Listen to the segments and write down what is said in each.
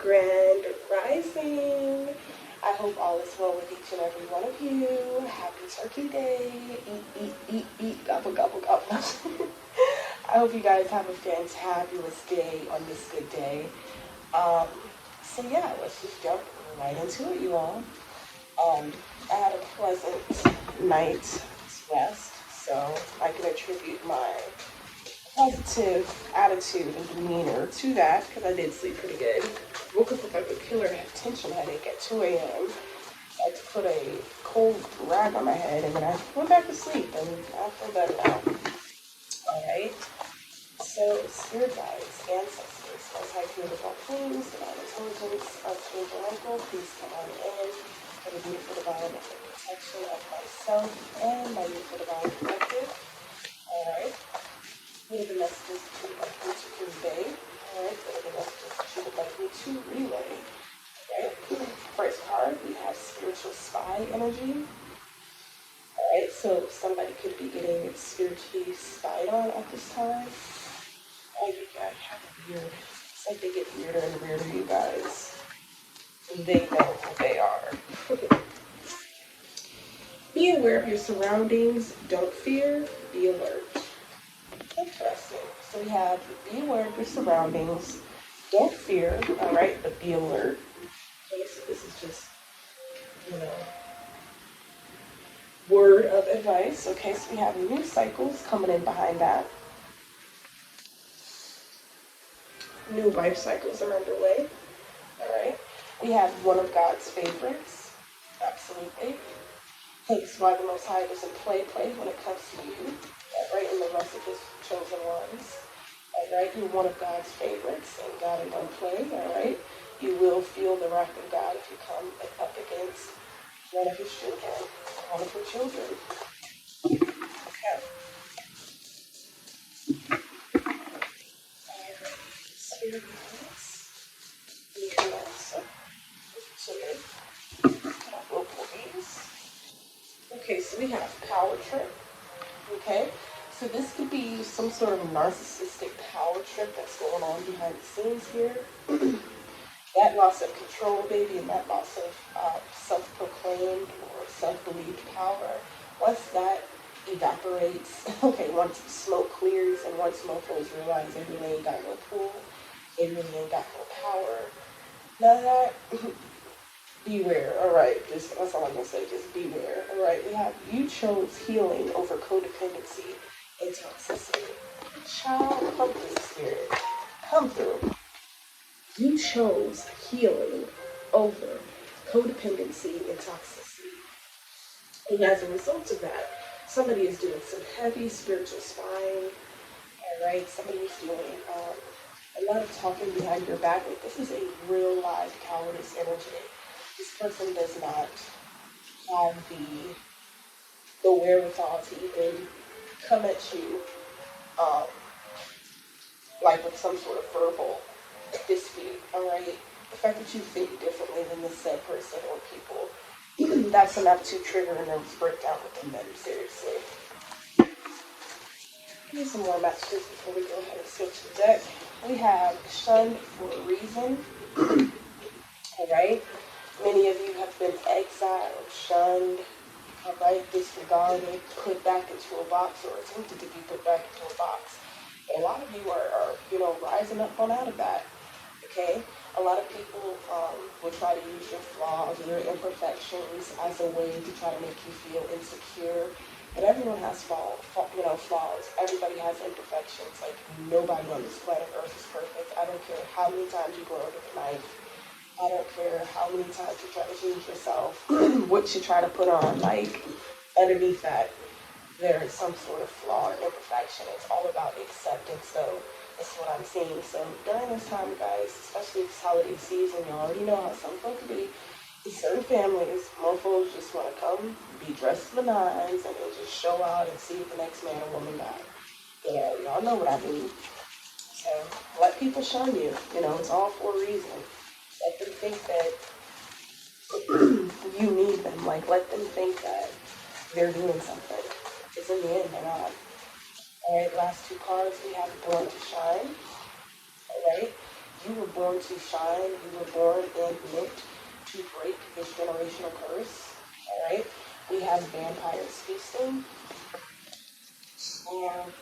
Grand Rising. I hope all is well with each and every one of you. Happy Turkey Day. Eat, gobble, gobble, gobble. I hope you guys have a fantabulous day on this good day. So yeah, let's just jump right into it, you all. I had a pleasant night's rest, so I can attribute my positive attitude and demeanor to that because I did sleep pretty good. Woke up with like a killer tension headache at 2 a.m. I had to put a cold rag on my head and then I went back to sleep and I feel better now. Alright, so spirit guides, ancestors, most high beautiful beings, divine intelligence, archangel uncle, please come on in for the beautiful divine protection of myself and my beautiful divine collective. Alright. What are the messages that you would like me to convey? Alright, what are the messages that you would like me to relay? Alright, first card, we have spiritual spy energy. Alright, so somebody could be getting spiritually spied on at this time. Oh, you guys have weird. It's like they get weirder and weirder, you guys. They know who they are. Be aware of your surroundings. Don't fear. Be alert. Interesting. So we have be aware of your surroundings. Don't fear, all right, but be alert. Okay, so this is just, word of advice. Okay, so we have new cycles coming in behind that. New life cycles are underway. All right. We have one of God's favorites. Absolutely. Hence why the Most High doesn't play when it comes to you. Right, and the rest of his chosen ones. Alright, you're one of God's favorites, and God ain't gonna play, alright? You will feel the wrath of God if you come up against one of his children, one of her children. Okay. Alright, spirit guides. Anything else? We'll pull these. Okay, so we have power trip. Okay. So this could be some sort of narcissistic power trip that's going on behind the scenes here. That loss of control, baby, and that loss of self-proclaimed or self-believed power, once that evaporates, okay, once smoke clears and once mofos realize they really ain't got no pull, they really ain't got no power, none of that, beware, all right, that's all I'm going to say, just beware, all right? We have you chose healing over codependency and toxicity. Child, come through, spirit. Come through. You chose healing over codependency and toxicity. And as a result of that, somebody is doing some heavy spiritual spying, all right? Somebody is doing a lot of talking behind your back. Like, this is a real live cowardice energy. This person does not have the wherewithal to even come at you like with some sort of verbal dispute, alright? The fact that you think differently than the said person or people, that's enough to trigger a nervous breakdown within them, seriously. Give me some more messages before we go ahead and switch the deck. We have shunned for a reason, alright? Many of you have been exiled, shunned, alright, disregarded, put back into a box, or attempted to be put back into a box. And a lot of you are rising up on out of that, okay? A lot of people will try to use your flaws or your imperfections as a way to try to make you feel insecure. But everyone has flaws. Everybody has imperfections. Like, nobody on this planet Earth is perfect. I don't care how many times you grow with a knife. I don't care how many times you try to change yourself, what you try to put on. Like, underneath that, there is some sort of flaw or imperfection. It's all about acceptance, so that's what I'm seeing. So during this time, guys, especially this holiday season, you already know how some folks be. In certain families, mofos just want to come, be dressed to the nines, and then just show out and see if the next man or woman got. Y'all know what I mean. So let people shun you. It's all for a reason. Let them think that you need them. Like, let them think that they're doing something. Because in the end, they're not. Alright, last two cards, we have Born to Shine. Alright, You were born to shine. You were born and meant to break this generational curse. All right. We have vampires feasting, and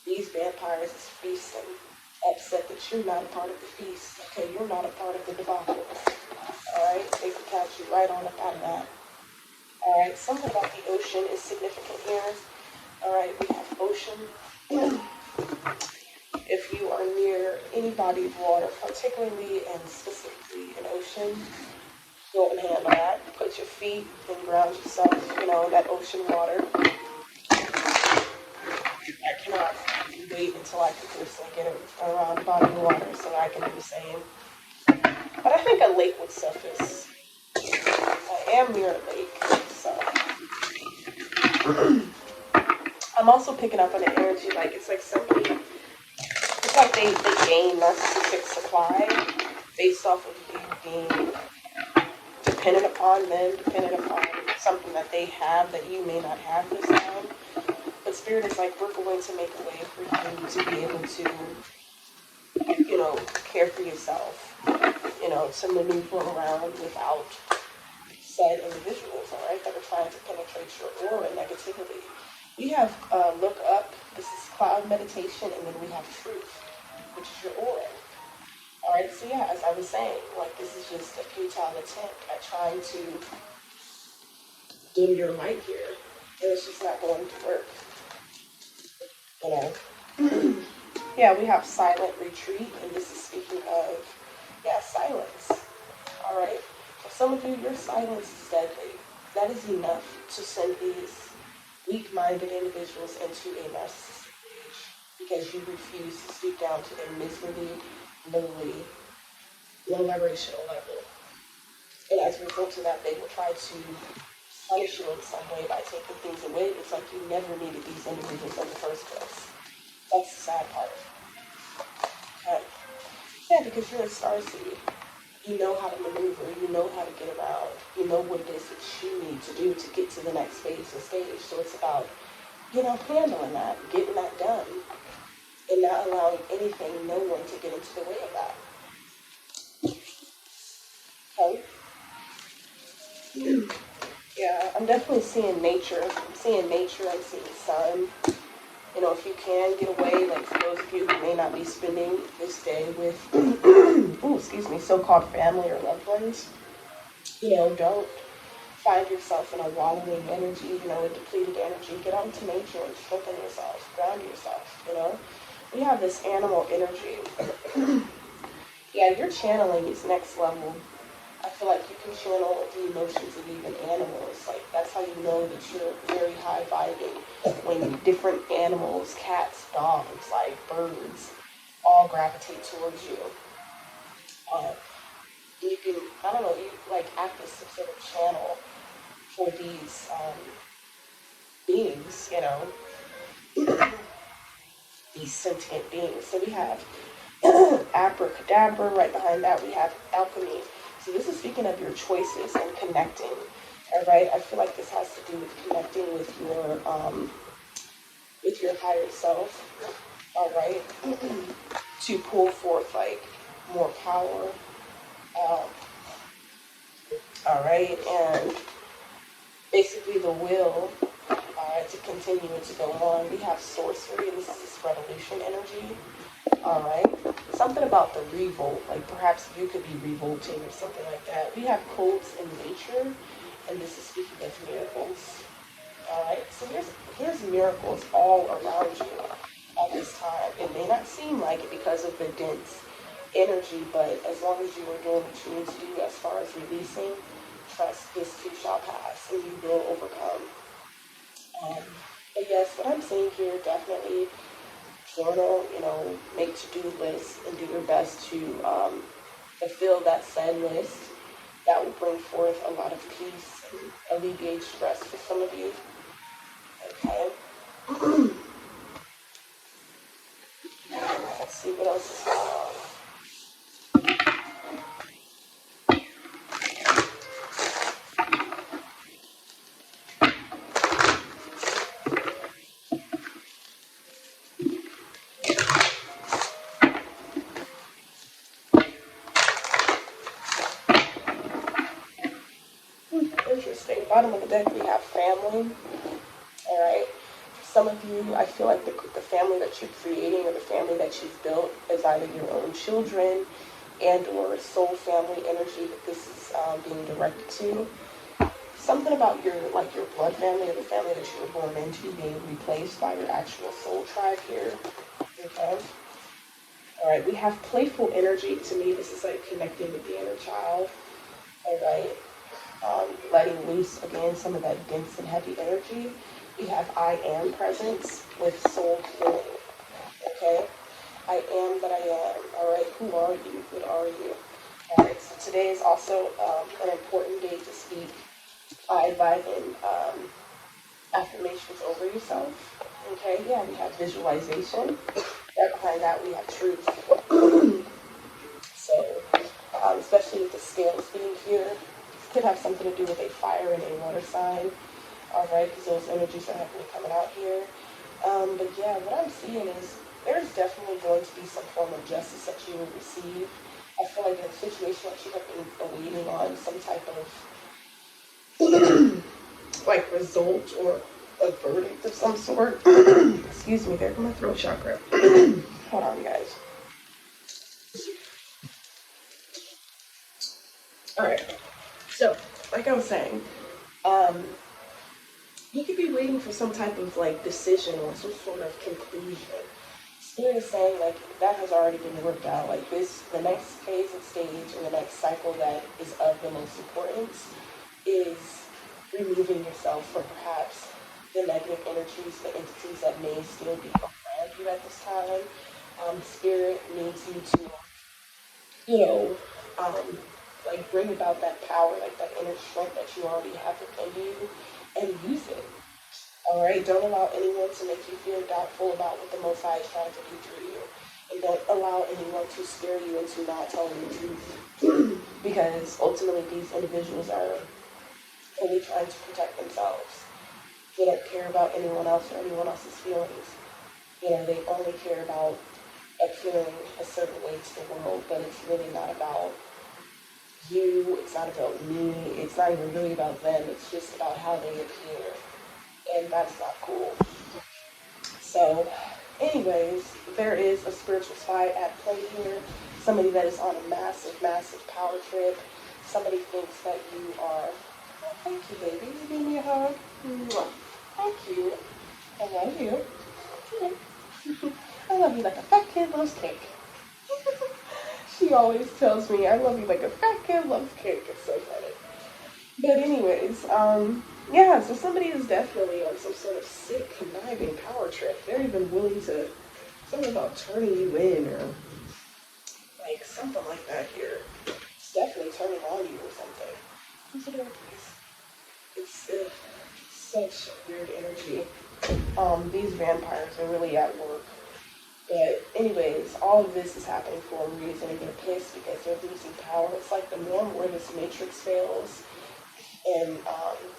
these vampires is feasting. Upset that you're not a part of the feast. Okay, you're not a part of the debacle. All right, they can catch you right on up out of that. All right, something about the ocean is significant here. All right, we have ocean. If you are near any body of water, particularly and specifically an ocean, go and handle that. Put your feet and ground yourself, that ocean water. I cannot wait until I can personally get around a body of water so I can do the same. But I think a lake would suffice. I am near a lake, so. I'm also picking up on the energy, like it's like somebody, it's like they gain narcissistic supply based off of you being dependent upon them, dependent upon something that they have that you may not have this time. But Spirit is like, we're going to make a way for you to be able to, care for yourself, to maneuver around without said individuals, all right, that are trying to penetrate your aura negatively. We have look up, this is cloud meditation, and then we have truth, which is your aura. All right, so yeah, as I was saying, like this is just a futile attempt at trying to dim your light here, and it's just not going to work. Yeah, we have silent retreat, and this is speaking of, silence. All right, for some of you, your silence is deadly. That is enough to send these weak-minded individuals into a narcissistic rage because you refuse to speak down to their miserably, lowly, low vibrational level. And as a result of that, they will try to punish you in some way by taking things away. It's like you never needed these individuals in the first place. That's the sad part. Okay. Yeah, because you're a starseed. You know how to maneuver. You know how to get around. You know what it is that you need to do to get to the next phase and stage. So it's about, handling that, getting that done, and not allowing anything, no one to get into the way of that. Okay? Yeah, I'm definitely seeing nature. I'm seeing nature. I'm seeing sun. If you can get away, like for those of you who may not be spending this day with, so-called family or loved ones, don't find yourself in a wallowing energy, a depleted energy. Get out into nature and strengthen yourself, ground yourself, We have this animal energy. Yeah, your channeling is next level. I feel like you can channel the emotions of even animals. Like, that's how you know that you're very high vibing. When different animals, cats, dogs, like birds, all gravitate towards you. You can, you like act as some sort of channel for these beings, these sentient beings. So we have abracadabra. Right behind that, we have alchemy. So this is speaking of your choices and connecting. All right, I feel like this has to do with connecting with your higher self. All right, to pull forth like more power. All right, and basically the will to continue and to go on. We have sorcery, and this is this revolution energy. All right, something about the revolt, like perhaps you could be revolting or something like that. We have codes in nature, and this is speaking of miracles. All right, so here's miracles all around you at this time. It may not seem like it because of the dense energy, but as long as you are doing what you need to do as far as releasing, trust this too shall pass, and you will overcome. But yes, what I'm saying here, definitely journal, make to-do lists and do your best to fulfill that said list. That will bring forth a lot of peace and alleviate stress for some of you. Okay. Let's see what else is going on. bottom of the deck, we have family. All right. Some of you, I feel like the family that you're creating or the family that you've built is either your own children and or soul family energy that this is being directed to. Something about your blood family or the family that you were born into being replaced by your actual soul tribe here. Okay. All right. We have playful energy. To me, this is like connecting with the inner child. All right. Letting loose again some of that dense and heavy energy. We have I am presence with soul healing. Okay. I am that I am. All right. Who are you? What are you? All right. So today is also an important day to speak by in affirmations over yourself. Okay. Yeah. We have visualization. Right behind that, we have truth. So, especially with the scales being here, this could have something to do with a fire and a water sign. All right, because those energies are definitely coming out here. But yeah, what I'm seeing is there's definitely going to be some form of justice that you will receive. I feel like in a situation that you have been awaiting on some type of like result or a verdict of some sort. Excuse me, there goes my throat chakra. Hold on, guys. All right. So, like I was saying, um, you could be waiting for some type of like decision or some sort of conclusion. Spirit is saying like that has already been worked out. Like this, the next phase and stage or the next cycle that is of the most importance is removing yourself from perhaps the negative energies, the entities that may still be around you at this time. Spirit needs you to, you know, um, like bring about that power, like that inner strength that you already have within you, and use it. All right, don't allow anyone to make you feel doubtful about what the Most High is trying to do through you, and don't allow anyone to scare you into not telling the truth, because ultimately these individuals are only trying to protect themselves. They don't care about anyone else or anyone else's feelings. You know, they only care about appearing a certain way to the world, but it's really not about you, it's not about me, it's not even really about them, it's just about how they appear. And that's not cool. So, anyways, there is a spiritual spy at play here. Somebody that is on a massive, massive power trip. Somebody thinks that you are, oh, thank you, baby. You give me a hug. Mwah. Thank you. I love you. I love you like a fat kid loves cake. She always tells me I love you like a fat kid loves cake. It's so funny. But anyways, yeah, so somebody is definitely on some sort of sick, conniving power trip. They're even willing to, something about turning you in or like something like that here. It's definitely turning on you or something. Who's it over, please? It's such weird energy. These vampires are really at work. But anyways, all of this is happening for a reason, and they're pissed because they're losing power. It's like the more and more this matrix fails and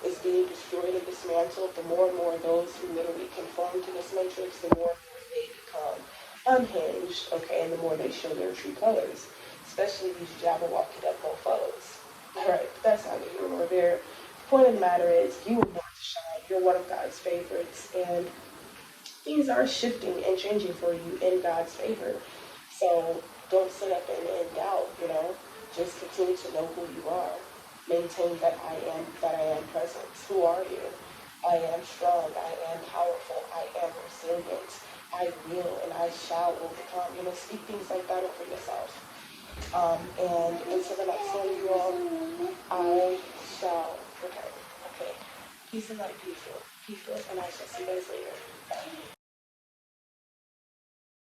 is being destroyed and dismantled, the more and more those who literally conform to this matrix, the more and more they become unhinged, okay, and the more they show their true colors, especially these Jabberwocky up mofos. Alright, but that's neither here nor there. The point of the matter is, you were born to shine. You're one of God's favorites, and things are shifting and changing for you in God's favor. So don't sit up and doubt, you know. Just continue to know who you are. Maintain that I am presence. Who are you? I am strong. I am powerful. I am resilient. I will and I shall overcome. You know, speak things like that over yourself. And until the next one, you all, I shall. Okay. Peace and light, people. Peace, and I shall see you guys later. Bye.